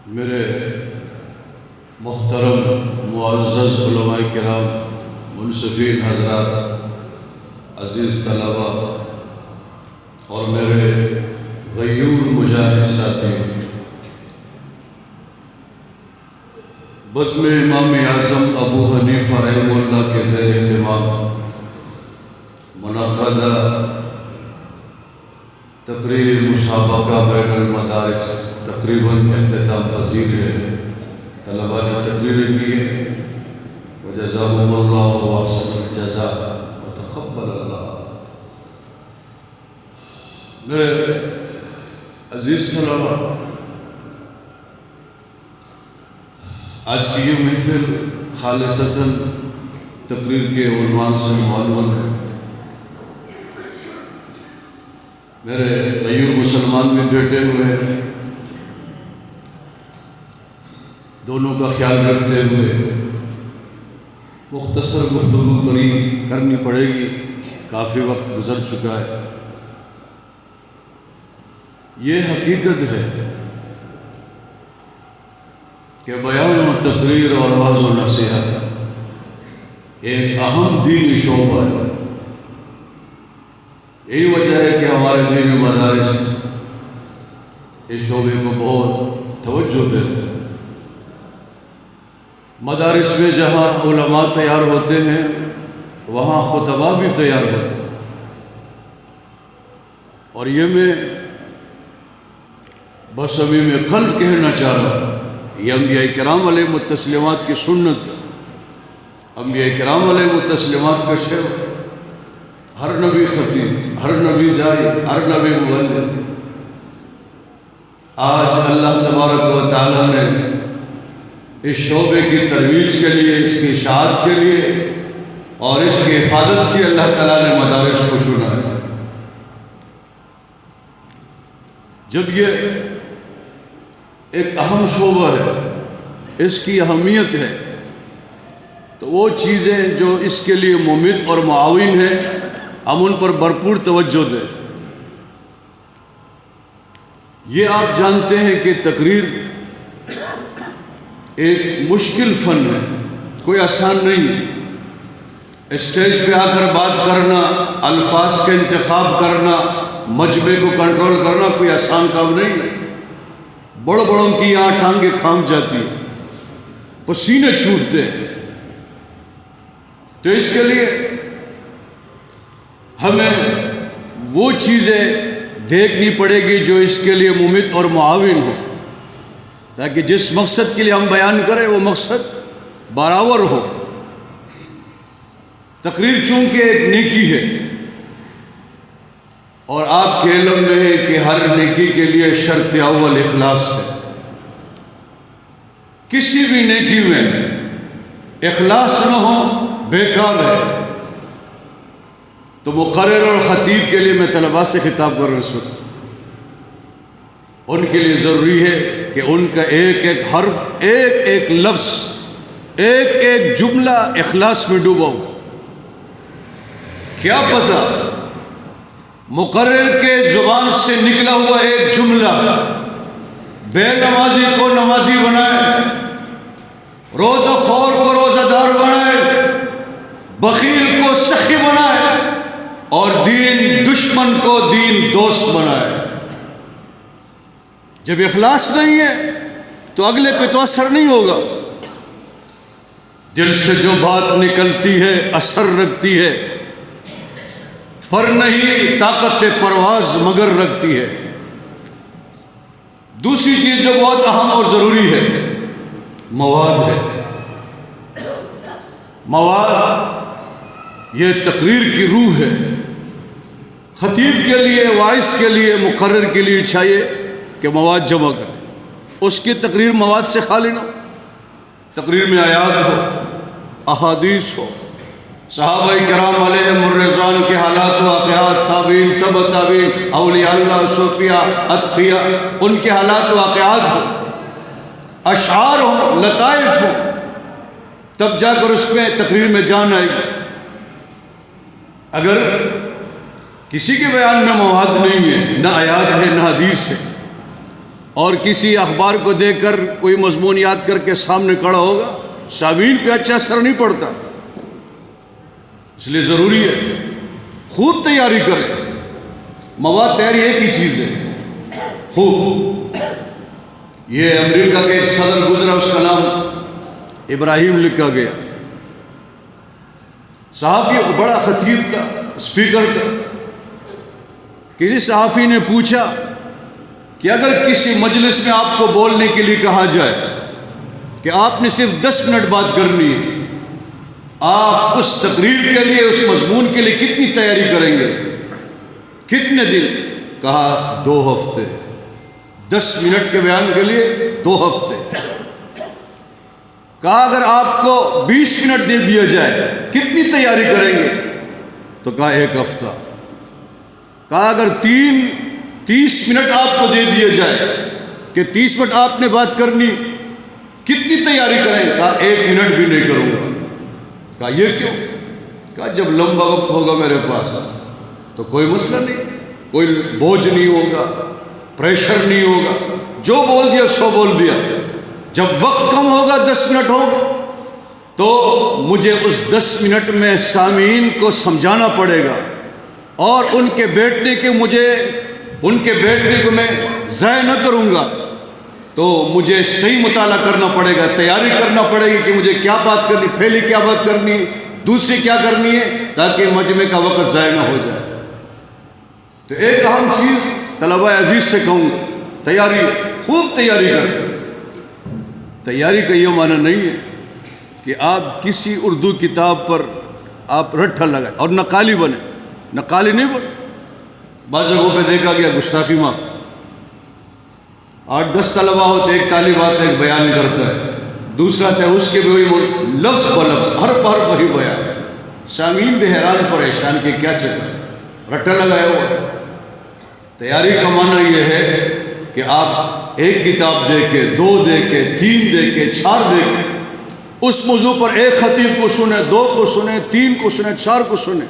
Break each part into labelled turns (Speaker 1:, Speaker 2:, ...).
Speaker 1: میرے محترم معزز علماء کرام، منصفین حضرات، عزیز طلباء اور میرے غیور مجاہد ساتھی، بزم امام اعظم ابو حنیفہ رحمہ اللہ کے زیر اہتمام منعقدہ تقریر مسابقہ بین المدارس تقریباً اختتام پذیر ہے۔ طلباء نے تقریریں کی ہے، وجزاهم اللہ واحسن الجزاء وتقبل اللہ۔ میرے عزیز طلباء، آج کی یہ محفل خالصتاً تقریر کے عنوان سے معلوم ہے۔ میرے غیور مسلمان بھی بیٹھے ہوئے ہیں، دونوں کا خیال رکھتے ہوئے مختصر گفتگو کرنی پڑے گی، کافی وقت گزر چکا ہے۔ یہ حقیقت ہے کہ بیان و تقریر اور وعظ و نصیحت ایک اہم دینی شعبہ ہے۔ یہی وجہ ہے کہ ہمارے دینی مدارس اس شعبے کو بہت توجہ دیتے ہیں۔ مدارس میں جہاں علماء تیار ہوتے ہیں وہاں خطباء بھی تیار ہوتے ہیں، اور یہ میں بس ابھی میں کل کہنا چاہ رہا ہوں، یہ انبیاء کرام علیہ التسلیمات کی سنت ہے، انبیاء کرام علیہ التسلیمات کا شعر، ہر نبی خطیب، ہر نبی داعی، ہر نبی مبلغ۔ آج اللہ تبارک و تعالیٰ نے اس شعبے کی ترویج کے لیے، اس کی اشاعت کے لیے اور اس کی حفاظت کی اللہ تعالیٰ نے مدارس کو چنا ہے۔ جب یہ ایک اہم شعبہ ہے، اس کی اہمیت ہے، تو وہ چیزیں جو اس کے لیے ممد اور معاون ہیں ہم ان پر بھرپور توجہ دیں۔ یہ آپ جانتے ہیں کہ تقریر ایک مشکل فن ہے، کوئی آسان نہیں ہے۔ اسٹیج پہ آ کر بات کرنا، الفاظ کا انتخاب کرنا، مجمع کو کنٹرول کرنا کوئی آسان کام نہیں ہے۔ بڑوں بڑوں کی یہاں ٹانگیں کھام جاتی ہیں، پسینے چھوٹتے ہیں۔ تو اس کے لیے ہمیں وہ چیزیں دیکھنی پڑے گی جو اس کے لیے ممد اور معاون ہو، تاکہ جس مقصد کے لیے ہم بیان کریں وہ مقصد برابر ہو۔ تقریر چونکہ ایک نیکی ہے، اور آپ کے علم میں ہے کہ ہر نیکی کے لیے شرط اول اخلاص ہے۔ کسی بھی نیکی میں اخلاص نہ ہو بیکار ہے۔ تو مقرر اور خطیب کے لیے میں طلباء سے خطاب کر رہا ہوں، ان کے لیے ضروری ہے کہ ان کا ایک ایک حرف، ایک ایک لفظ، ایک ایک جملہ اخلاص میں ڈوبا ہو۔ کیا پتہ مقرر کے زبان سے نکلا ہوا ایک جملہ بے نمازی کو نمازی بنائے، روزہ خور کو روزہ دار بنائے، بخیل کو سخی بنائے، اور دین دشمن کو دین دوست بنائے۔ جب اخلاص نہیں ہے تو اگلے پہ تو اثر نہیں ہوگا۔ دل سے جو بات نکلتی ہے اثر رکھتی ہے، پر نہیں طاقت پرواز مگر رکھتی ہے۔ دوسری چیز جو بہت اہم اور ضروری ہے، مواد ہے۔ مواد یہ تقریر کی روح ہے۔ خطیب کے لیے، واعظ کے لیے، مقرر کے لیے چاہیے کہ مواد جمع کرے، اس کی تقریر مواد سے خالی نہ ہو۔ تقریر میں آیات ہو، احادیث ہو، صحابہ کرام علیہم الرضوان کے حالات واقعات، تابعین، تبع تابعین، اولیاء اللہ، صوفیاء، اتقیاء، ان کے حالات واقعات ہو، اشعار ہو، لطائف ہو، تب جا کر اس میں تقریر میں جان آئے گی۔ اگر کسی کے بیان میں مواد نہیں ہے، نہ آیات ہے نہ حدیث ہے، اور کسی اخبار کو دیکھ کر کوئی مضمون یاد کر کے سامنے کھڑا ہوگا، سامعین پہ اچھا اثر نہیں پڑتا. اس لیے ضروری ہے خوب تیاری کریں. مواد تیاری ایک ہی چیز ہے، خوب. یہ امریکہ کے ایک صدر گزرا، اس کا نام ابراہیم لکھا گیا. صحافی بڑا خطیب تھا، اسپیکر تھا. کسی صحافی نے پوچھا کہ اگر کسی مجلس میں آپ کو بولنے کے لیے کہا جائے کہ آپ نے صرف 10 منٹ بات کرنی ہے، آپ اس تقریر کے لیے، اس مضمون کے لیے کتنی تیاری کریں گے، کتنے دن؟ کہا 2 ہفتے. 10 منٹ کے بیان کے لیے 2 ہفتے. کہا اگر آپ کو 20 منٹ دے دیا جائے کتنی تیاری کریں گے؟ تو کہا 1 ہفتہ. کہا اگر 30 منٹ آپ کو دے دیا جائے کہ 30 منٹ آپ نے بات کرنی، کتنی تیاری کریں گے؟ کہا 1 منٹ بھی نہیں کروں گا. کہا یہ کیوں؟ کہا جب لمبا وقت ہوگا میرے پاس تو کوئی مسئلہ نہیں، کوئی بوجھ نہیں ہوگا، پریشر نہیں ہوگا، جو بول دیا سو بول دیا. جب وقت کم ہوگا، 10 منٹ ہوگا، تو مجھے اس 10 منٹ میں سامعین کو سمجھانا پڑے گا، اور ان کے بیٹھنے کو میں ضائع نہ کروں گا. تو مجھے صحیح مطالعہ کرنا پڑے گا، تیاری کرنا پڑے گی کہ مجھے کیا بات کرنی، پہلی کیا بات کرنی، دوسری کیا کرنی ہے، تاکہ مجمع کا وقت ضائع نہ ہو جائے. تو ایک اہم چیز طلبہ عزیز سے کہوں گا، تیاری، خوب تیاری کریں. تیاری کا یہ معنی نہیں ہے کہ آپ کسی اردو کتاب پر آپ رٹھا لگائیں اور نقالی بنے. نقالی نہیں بنے. بعض جگہوں پہ دیکھا گیا گستاخی ماں، 8-10 طلبہ ہوتے، ایک طالب آتا ہے، ایک بیان کرتا ہے، دوسرا تھا اس کے بھی وہی لفظ بلفظ، ہر پر وہی بیان. سامعین بھی حیران پریشان کہ کیا چکر، رٹا لگایا ہوا ہے. تیاری کا معنی یہ ہے کہ آپ ایک کتاب دے کے، 2 دے کے، 3 دے کے، 4 دے کے اس موضوع پر ایک خطیب کو سنیں، 2 کو سنیں، 3 کو سنیں، 4 کو سنیں،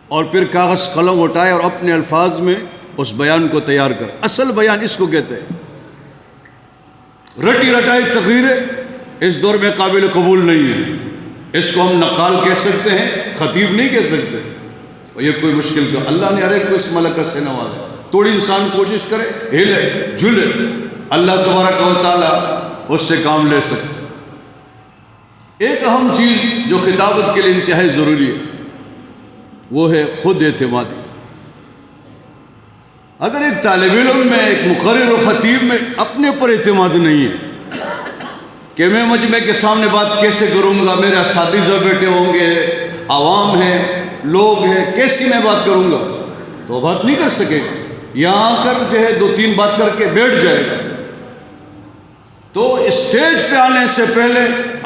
Speaker 1: اور پھر کاغذ قلم اٹھائے اور اپنے الفاظ میں اس بیان کو تیار کر. اصل بیان اس کو کہتے ہیں. رٹی رٹائی تقریریں اس دور میں قابل قبول نہیں ہے. اس کو ہم نقال کہہ سکتے ہیں، خطیب نہیں کہہ سکتے. اور یہ کوئی مشکل کا، اللہ نے ہر ایک کو اس ملکت سے نوازا. تھوڑی انسان کوشش کرے، ہلے جھلے، اللہ تبارک و تعالیٰ اس سے کام لے سکے. ایک اہم چیز جو خطابت کے لیے انتہائی ضروری ہے وہ ہے خود اعتمادی. اگر ایک طالب علم میں، ایک مقرر و خطیب میں اپنے پر اعتماد نہیں ہے کہ میں مجمع کے سامنے بات کیسے کروں گا، میرے اساتذہ بیٹھے ہوں گے، عوام ہیں، لوگ ہیں، کیسی میں بات کروں گا، تو وہ بات نہیں کر سکے گا. یہاں آ کر جو ہے 2-3 بات کر کے بیٹھ جائے گا. تو اسٹیج پہ آنے سے پہلے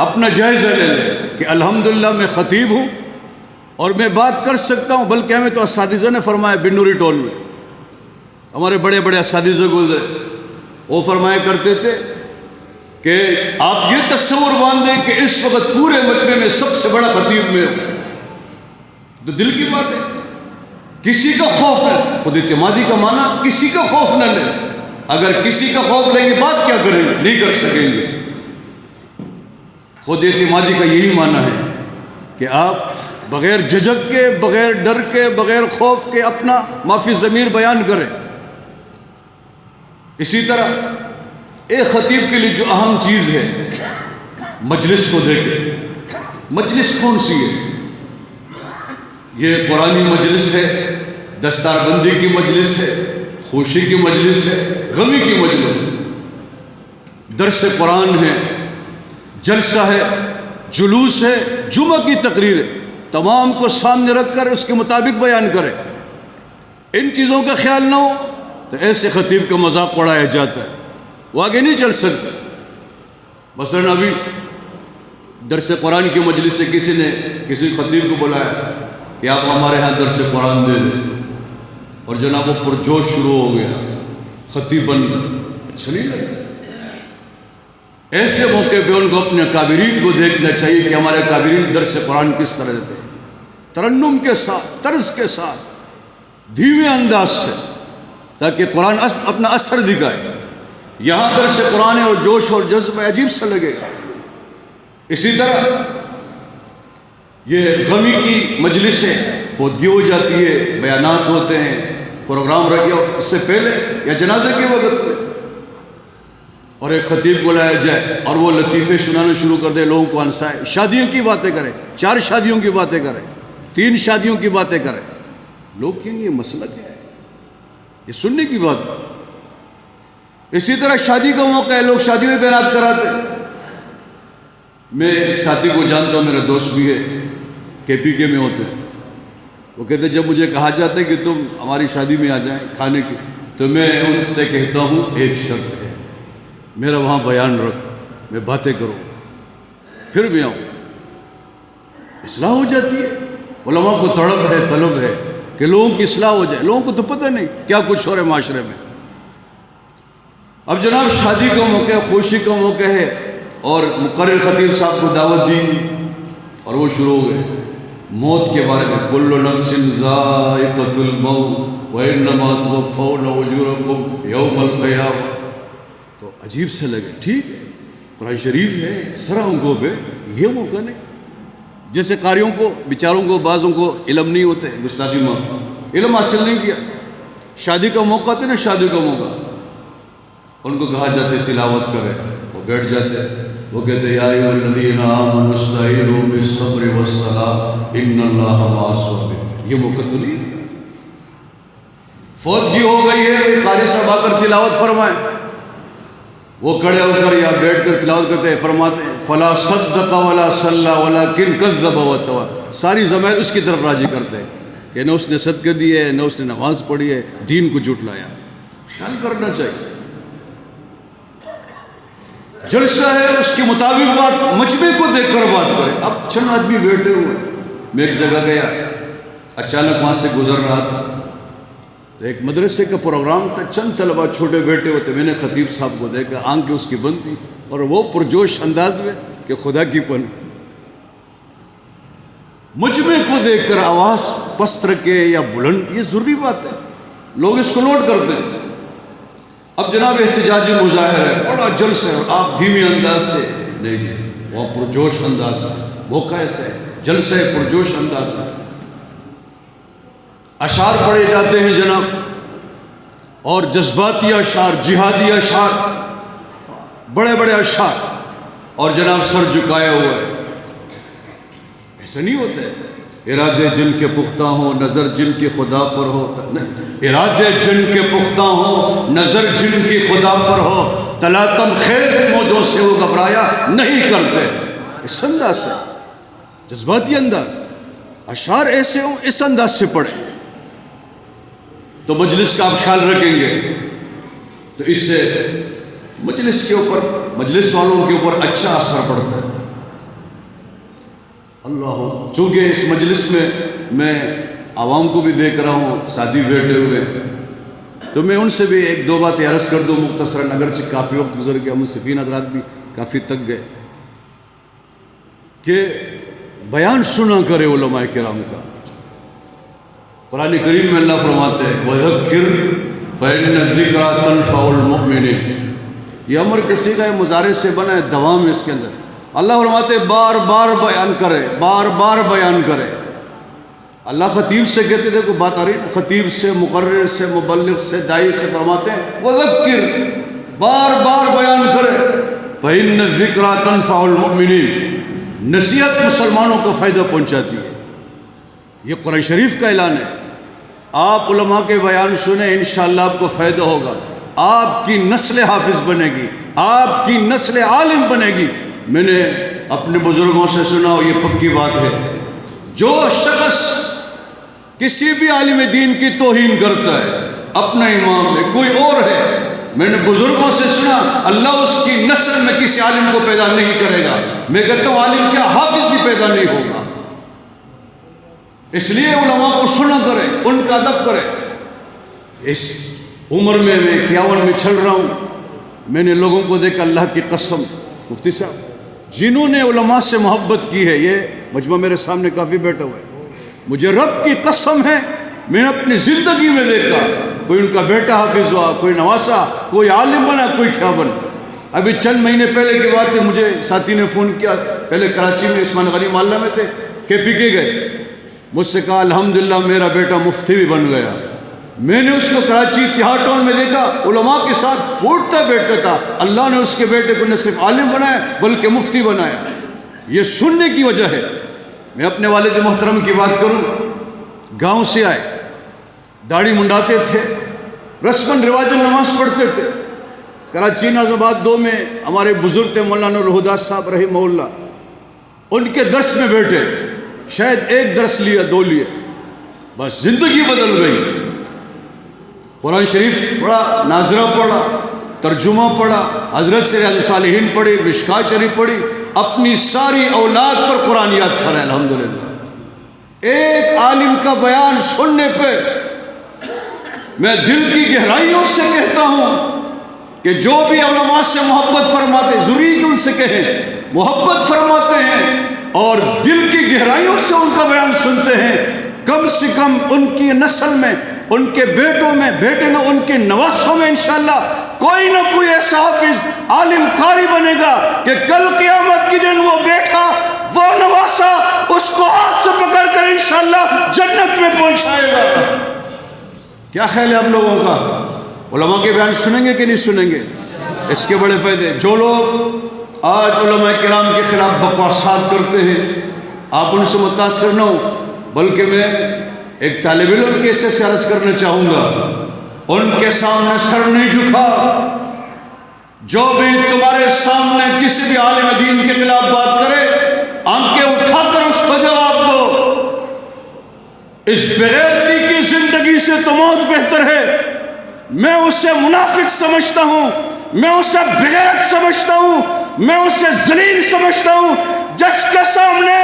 Speaker 1: اپنا جائزہ لے لے کہ الحمدللہ میں خطیب ہوں اور میں بات کر سکتا ہوں. بلکہ ہمیں تو اساتذہ نے فرمایا، بنوری ٹول میں ہمارے بڑے بڑے اساتذہ گزرے، وہ فرمایا کرتے تھے کہ آپ یہ تصور باندھیں کہ اس وقت پورے مجمع میں سب سے بڑا خطیب میں ہوں. تو دل کی بات ہے، کسی کا خوف ہے. خود اعتمادی کا معنی کسی کا خوف نہ لیں. اگر کسی کا خوف لیں گے بات کیا کریں گے، نہیں کر سکیں گے. خود اعتمادی کا یہی معنی ہے کہ آپ بغیر جھجک کے، بغیر ڈر کے، بغیر خوف کے اپنا معافی ضمیر بیان کریں. اسی طرح ایک خطیب کے لیے جو اہم چیز ہے، مجلس کو دیکھیں. مجلس کون سی ہے؟ یہ قرآنی مجلس ہے، دستار بندی کی مجلس ہے، خوشی کی مجلس ہے، غمی کی مجلس ہے، درس قرآن ہے، جلسہ ہے، جلوس ہے، جمعہ کی تقریر ہے. تمام کو سامنے رکھ کر اس کے مطابق بیان کرے. ان چیزوں کا خیال نہ ہو تو ایسے خطیب کا مذاق اڑایا جاتا ہے، وہ آگے نہیں چل سکتا. مثلاً ابھی درس قرآن کی مجلس سے کسی نے کسی خطیب کو بلایا کہ آپ ہمارے ہاں درس قرآن دے دیں، اور جناب وہ پرجوش شروع ہو گیا، خطیب بن گیا. اچھا نہیں لگتا. ایسے موقع پہ ان کو اپنے اکابرین کو دیکھنا چاہیے کہ ہمارے اکابرین درس قرآن کس طرح دیتے ہیں، ترنم کے ساتھ، طرز کے ساتھ، دھیمے انداز سے، تاکہ قرآن اپنا اثر دکھائے. یہاں درس قرآن اور جوش اور جذبہ عجیب سا لگے گا. اسی طرح یہ غمی کی مجلسیں، فوتگی ہو جاتی ہے، بیانات ہوتے ہیں، پروگرام رہ گیا اس سے پہلے یا جنازے کے وقت میں، اور ایک خطیب کو لایا جائے اور وہ لطیفے سنانا شروع کر دے، لوگوں کو ہنسائے، شادیوں کی باتیں کرے، 4 شادیوں کی باتیں کرے، 3 شادیوں کی باتیں کرے. لوگ کہیں گے یہ مسئلہ کیا ہے، یہ سننے کی بات ہے. اسی طرح شادی کا موقع ہے، لوگ شادی میں بیانات کراتے ہیں. میں ایک ساتھی کو جانتا ہوں، میرا دوست بھی ہے، KPK میں ہوتے ہیں. وہ کہتے جب مجھے کہا جاتا ہے کہ تم ہماری شادی میں آ جائیں کھانے کی، تو میں ان سے کہتا ہوں ایک شرط ہے، میرا وہاں بیان رکھ، میں باتیں کروں، پھر بھی آؤں. اصلاح ہو جاتی ہے. علماء کو طلب ہے کہ لوگوں کی اصلاح ہو جائے. لوگوں کو تو پتہ نہیں کیا کچھ ہو رہا ہے معاشرے میں. اب جناب شادی کا موقع، خوشی کا موقع ہے، اور مقرر خطیب صاحب کو دعوت دی اور وہ شروع ہو گئے موت کے بارے میں. کل نفس ذائقۃ الموت وانما توفون اجورکم یوم القیامہ. تو عجیب سے لگے، ٹھیک ہے قرآن شریف ہے، سروں کو پہ یہ موقع نہیں. جیسے قاریوں کو بیچاروں کو بعضوں کو علم نہیں ہوتے، گستاخی میں علم حاصل نہیں کیا، شادی کا موقع تھا نا، شادی کا موقع، ان کو کہا جاتے تلاوت کرے، وہ بیٹھ جاتے، وہ کہتے یا ایھا الذین آمنوا استعینوا بالصبر والصلاۃ ان اللہ مع الصابرین. یہ موقع تو نہیں تھا. فوتگی ہو گئی ہے، قاری صاحب آ کر تلاوت فرمائیں. وہ کھڑے ہو کر یا بیٹھ کر تلاوت کرتے ہیں، فرماتے ہیں فلا صدق ولا صلی ولکن کذب وتولى. ساری ضمیر اس کی طرف راجع کرتے ہیں کہ نہ اس نے صدقہ دی ہے، نہ اس نے نماز پڑھی ہے، دین کو جھٹلایا. خیال کرنا چاہیے. جلسہ ہے اس کے مطابق بات، مجمع کو دیکھ کر بات کرے. اب چند آدمی بیٹھے ہوئے، میں ایک جگہ گیا، اچانک وہاں سے گزر رہا تھا، تو ایک مدرسے کا پروگرام تھا، چند طلبہ چھوٹے بیٹھے ہوتے. میں نے خطیب صاحب کو دیکھا، آنکھیں اس کی بند تھی اور وہ پرجوش انداز میں کہ خدا کی پن. مجمع کو دیکھ کر آواز پست رکھے یا بلند، یہ ضروری بات ہے، لوگ اس کو نوٹ کرتے ہیں. اب جناب احتجاجی مظاہرہ ہے، بڑا جلسہ ہے، آپ دھیمی انداز سے نہیں جی، وہ پرجوش انداز ہے، وہ کیسے جلسہ ہے، پرجوش انداز ہے. اشعار پڑھے جاتے ہیں جناب، اور جذباتی اشعار، جہادی اشعار، بڑے بڑے اشعار، اور جناب سر جھکائے ہوئے. ایسا نہیں ہوتا ہے. ارادے جن کے پختہ ہوں، نظر جن کی خدا پر ہو، ارادے جن کے پختہ ہوں، نظر جن کی خدا پر ہو، تلاطم خیز موجوں سے وہ گھبرایا نہیں کرتے. اس انداز سے جذباتی انداز، اشعار ایسے ہوں، اس انداز سے پڑھیں تو مجلس کا آپ خیال رکھیں گے، تو اس سے مجلس کے اوپر، مجلس والوں کے اوپر اچھا اثر پڑتا ہے. اللہ، چونکہ اس مجلس میں عوام کو بھی دیکھ رہا ہوں، ساتھی بیٹھے ہوئے، تو میں ان سے بھی 1-2 باتیں عرض کر دوں مختصراً، اگرچہ کافی وقت گزر گیا، منصفین حضرات بھی کافی تک گئے، کہ بیان سنا کرے علماء کرام کا. قرآن کریم میں اللہ فرماتے ہیں وَذَكِّرْ فَإِنَّ الذِّكْرَىٰ تَنفَعُ الْمُؤْمِنِينَ. یہ امر کسی کا مضارع سے بنا ہے، دوام ہے اس کے اندر. اللہ فرماتے بار بار بیان کرے، بار بار بیان کرے. اللہ خطیب سے کہتے تھے، کوئی بات آ رہی، خطیب سے، مقرر سے، مبلغ سے، داعی سے فرماتے ہیں وَذَكِّرْ، بار بار بیان کرے. فَإِنَّ الذِّكْرَىٰ تَنفَعُ الْمُؤْمِنِينَ، نصیحت مسلمانوں کو فائدہ پہنچاتی ہے. یہ قرآن شریف کا اعلان ہے. آپ علماء کے بیان سنیں، انشاءاللہ آپ کو فائدہ ہوگا، آپ کی نسل حافظ بنے گی، آپ کی نسل عالم بنے گی. میں نے اپنے بزرگوں سے سنا، یہ پکی بات ہے، جو شخص کسی بھی عالم دین کی توہین کرتا ہے، اپنا امام ہے، کوئی اور ہے، میں نے بزرگوں سے سنا اللہ اس کی نسل میں کسی عالم کو پیدا نہیں کرے گا. میں کہتا ہوں عالم کیا، حافظ بھی پیدا نہیں ہوگا. اس لیے علماء کو سنا کرے، ان کا ادب کرے. اس عمر میں 51 میں چل رہا ہوں، میں نے لوگوں کو دیکھا، اللہ کی قسم مفتی صاحب جنہوں نے علماء سے محبت کی ہے، یہ مجمع میرے سامنے کافی بیٹھا ہوا ہے، مجھے رب کی قسم ہے، میں نے اپنی زندگی میں دیکھا کوئی ان کا بیٹا حافظ ہوا، کوئی نواسا، کوئی عالم بنا، کوئی کیا بنا۔ ابھی چند مہینے پہلے کی بات ہے، مجھے ساتھی نے فون کیا، پہلے کراچی میں عثمان غنی محلہ میں تھے، KPK گئے، مجھ سے کہا الحمدللہ میرا بیٹا مفتی بھی بن گیا۔ میں نے اس کو کراچی اتحاد ٹاؤن میں دیکھا، علماء کے ساتھ اٹھتا بیٹھتا تھا۔ اللہ نے اس کے بیٹے کو نہ صرف عالم بنایا بلکہ مفتی بنایا۔ یہ سننے کی وجہ ہے۔ میں اپنے والد محترم کی بات کروں، گاؤں سے آئے، داڑھی منڈاتے تھے، رسماً رواجاً نماز پڑھتے تھے۔ کراچی ناظم آباد 2 میں ہمارے بزرگ تھے مولانا الہدا صاحب رحمہ اللہ، ان کے درس میں بیٹھے، شاید ایک درس لیا 2 لیے، بس زندگی بدل گئی۔ قرآن شریف پڑھا، ناظرہ پڑھا، ترجمہ پڑھا، حضرت سے ریاض الصالحین پڑھی، مشکات شریف پڑھی، اپنی ساری اولاد پر قرآن یاد کرا الحمدللہ۔ ایک عالم کا بیان سننے پہ میں دل کی گہرائیوں سے کہتا ہوں کہ جو بھی علماء سے محبت فرماتے، ضروری کہ ان سے کہیں محبت فرماتے ہیں اور دل کی گہرائیوں سے ان کا بیان سنتے ہیں، کم سے کم ان کی نسل میں، ان کے بیٹوں میں، بیٹے نہ ان کے نواسوں میں انشاءاللہ کوئی نہ کوئی ایسا حافظ عالم قاری بنے گا کہ کل قیامت کے دن وہ بیٹا، وہ نواسا اس کو ہاتھ سے پکڑ کر انشاءاللہ جنت میں پہنچائے گا۔ کیا خیال ہے آپ لوگوں کا؟ علماء کے بیان سنیں گے کہ نہیں سنیں گے؟ اس کے بڑے فائدے۔ جو لوگ آج علماء کرام کے خلاف بکواسات کرتے ہیں، آپ ان سے متاثر نہ ہو، بلکہ میں ایک طالب علم کے حصے سے عرض کرنا چاہوں گا، ان کے سامنے سر نہیں جھکا۔ جو بھی تمہارے سامنے کسی بھی عالم دین کے خلاف بات کرے، آنکھیں اٹھا کر اس کو جواب دو۔ اس بغیرتی کی زندگی سے تو موت بہتر ہے۔ میں اسے منافق سمجھتا ہوں، میں اسے بغیرت سمجھتا ہوں، میں اسے ذلیل سمجھتا ہوں جس کے سامنے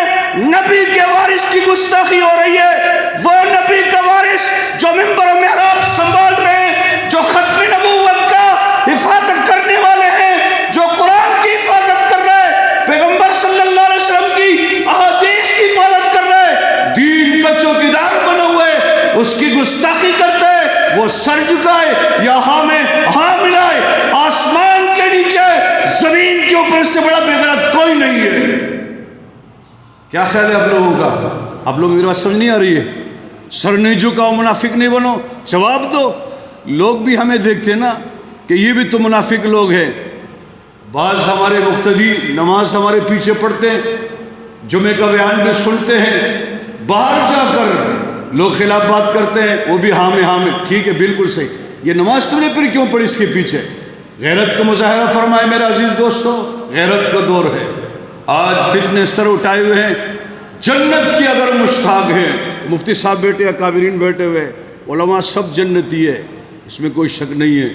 Speaker 1: نبی کے وارث کی گستاخی ہو رہی ہے۔ وہ نبی کا وارث جو منبر و محراب سنبھال رہے ہیں، جو ختم نبوت کا حفاظت کرنے والے ہیں، جو قرآن کی حفاظت کر رہے ہیں، پیغمبر صلی اللہ علیہ وسلم کی احادیث کی حفاظت کر رہے ہیں، دین کا چوکیدار بنا ہوئے، اس کی گستاخی کرتے ہیں، وہ سر جھکائے یا ہاں میں ہاں ملائے، آسمان کے نیچے زمین کے اوپر سے بڑا بغیرت کوئی نہیں ہے۔ کیا خیال ہے آپ لوگوں کا؟ آپ لوگ میری بات سمجھ نہیں آ رہی ہے؟ سر نہیں جھکاؤ، منافق نہیں بنو، جواب دو۔ لوگ بھی ہمیں دیکھتے نا کہ یہ بھی تو منافق لوگ ہیں۔ بعض ہمارے مقتدی نماز ہمارے پیچھے پڑھتے ہیں، جمعے کا بیان بھی سنتے ہیں، باہر جا کر لوگ خلاف بات کرتے ہیں، وہ بھی ہاں میں ٹھیک ہے بالکل صحیح۔ یہ نماز تم نے پھر کیوں پڑھی اس کے پیچھے؟ غیرت کا مظاہرہ فرمائے میرے عزیز دوستو، غیرت کا دور ہے۔ آج فتنے سر اٹھائے ہوئے ہیں، جنت کی اگر مشتاق ہیں، مفتی صاحب بیٹے، اکابرین بیٹے ہوئے، علماء سب جنتی ہے، اس میں کوئی شک نہیں ہے۔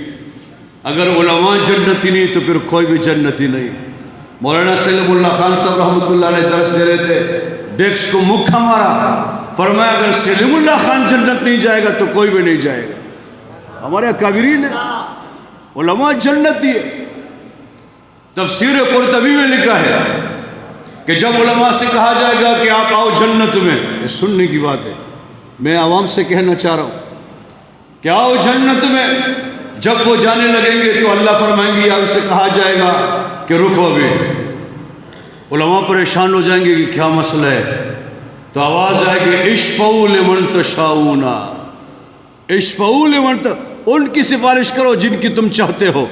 Speaker 1: اگر علماء جنتی نہیں تو پھر کوئی بھی جنتی نہیں۔ مولانا سلیم اللہ خان صاحب رحمۃ اللہ علیہ درس دے رہے تھے، ڈیکس کو مکھا مارا، فرمایا اگر سلیم اللہ خان جنت نہیں جائے گا تو کوئی بھی نہیں جائے گا۔ ہمارے اکابرین ہیں، علماء جنتی ہے۔ تفسیر قرطبی میں لکھا ہے کہ جب علماء سے کہا جائے گا کہ آپ آؤ جنت میں، یہ سننے کی بات ہے، میں عوام سے کہنا چاہ رہا ہوں کہ آؤ جنت میں، جب وہ جانے لگیں گے تو اللہ فرمائیں گے یا ان سے کہا جائے گا کہ رکو ابھی۔ علماء پریشان ہو جائیں گے کہ کیا مسئلہ ہے، تو آواز آئے گی اشفعوا لمن تشاؤون، اشفعوا لمن، ان کی سفارش کرو جن کی تم چاہتے ہو،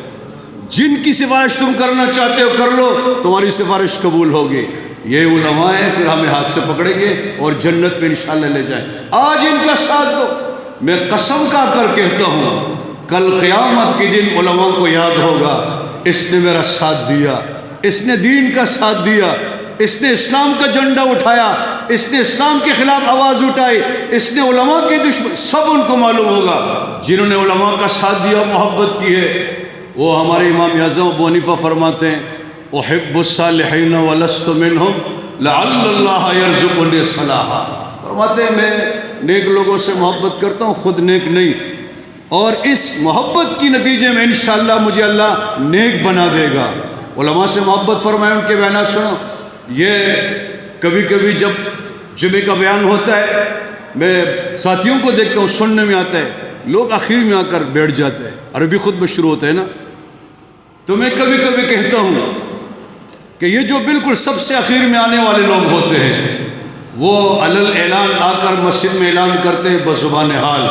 Speaker 1: جن کی سفارش تم کرنا چاہتے ہو کر لو، تمہاری سفارش قبول ہوگی۔ یہ علماء ہیں، پھر ہمیں ہاتھ سے پکڑیں گے اور جنت میں انشاءاللہ لے جائیں۔ آج ان کا ساتھ دو۔ میں قسم کا کر کہتا ہوں، کل قیامت کے دن علماء کو یاد ہوگا، اس نے میرا ساتھ دیا، اس نے دین کا ساتھ دیا، اس نے اسلام کا جھنڈا اٹھایا، اس نے اسلام کے خلاف آواز اٹھائی، اس نے علماء کے دشمن، سب ان کو معلوم ہوگا جنہوں نے علماء کا ساتھ دیا، محبت کی ہے۔ وہ ہمارے امام اعظم ابو حنیفہ فرماتے ہیں احب الصالحین ولست منہم لعل اللہ یرزقنی صلاحا، فرماتے ہیں میں نیک لوگوں سے محبت کرتا ہوں، خود نیک نہیں، اور اس محبت کی نتیجے میں انشاءاللہ مجھے اللہ نیک بنا دے گا۔ علماء سے محبت فرمائیں، ان کے بیانات سنو۔ یہ کبھی کبھی جب جمعے کا بیان ہوتا ہے، میں ساتھیوں کو دیکھتا ہوں سننے میں آتا ہے، لوگ آخر میں آ کر بیٹھ جاتے ہیں، عربی خطبہ شروع ہوتا ہے نا، تو میں کبھی کبھی کہتا ہوں کہ یہ جو بالکل سب سے آخر میں آنے والے لوگ ہوتے ہیں وہ علل اعلان آ کر مسجد میں اعلان کرتے ہیں بزبان حال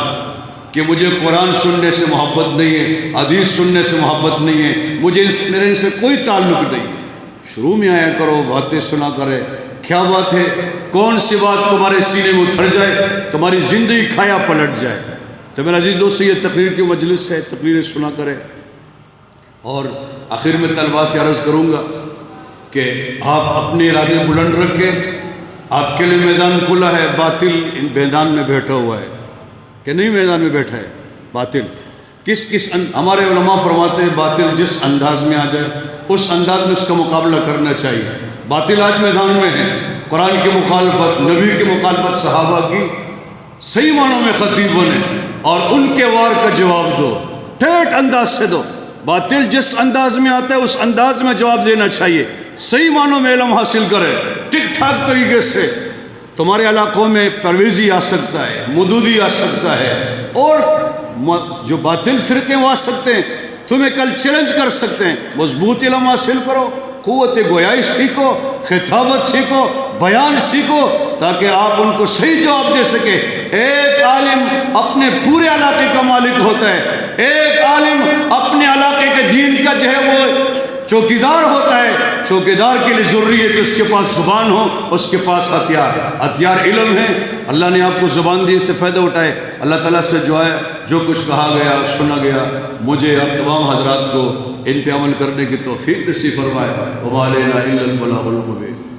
Speaker 1: کہ مجھے قرآن سننے سے محبت نہیں ہے، حدیث سننے سے محبت نہیں ہے، مجھے میرے ان سے کوئی تعلق نہیں ہے۔ شروع میں آیا کرو، باتیں سنا کرے، کیا بات ہے، کون سی بات تمہارے سینے میں اتر جائے، تمہاری زندگی کھایا پلٹ جائے۔ تو میرا عزیز دوستو، یہ تقریر کی مجلس ہے، تقریریں سنا کرے۔ اور آخر میں طلباء سے عرض کروں گا کہ آپ اپنے ارادے بلند رکھیں، آپ کے لیے میدان کھلا ہے، باطل ان میدان میں بیٹھا ہوا ہے کہ نہیں میدان میں بیٹھا ہے باطل، ہمارے علماء فرماتے ہیں باطل جس انداز میں آ جائے اس انداز میں اس کا مقابلہ کرنا چاہیے۔ باطل آج میدان میں ہے، قرآن کی مخالفت، نبی کی مخالفت، صحابہ کی، صحیح معنوں میں خطیب بنے اور ان کے وار کا جواب دو، ٹھیٹ انداز سے دو۔ باطل جس انداز میں آتا ہے اس انداز میں جواب دینا چاہیے، صحیح معنوں میں علم حاصل کرے، ٹھیک ٹھاک طریقے سے۔ تمہارے علاقوں میں پرویزی آ سکتا ہے، مودودی آ سکتا ہے، اور جو باطل فرقے وہ آ سکتے ہیں، تمہیں کل چیلنج کر سکتے ہیں۔ مضبوط علم حاصل کرو، قوت گویائی سیکھو، خطابت سیکھو، بیان سیکھو، تاکہ آپ ان کو صحیح جواب دے سکے۔ ایک عالم اپنے پورے علاقے کا مالک ہوتا ہے، ایک عالم اپنے علاقے کے دین کا جو ہے وہ چوکیدار ہوتا ہے۔ چوکیدار کے لیے ضروری ہے کہ اس کے پاس زبان ہو، اس کے پاس ہتھیار علم ہے۔ اللہ نے آپ کو زبان دی، اس سے فائدہ اٹھائے۔ اللہ تعالیٰ سے جو ہے جو کچھ کہا گیا سنا گیا، مجھے آپ تمام حضرات کو ان پہ عمل کرنے کی توفیق نصیب فرمائے۔ وما علینا الا البلاغ المبین۔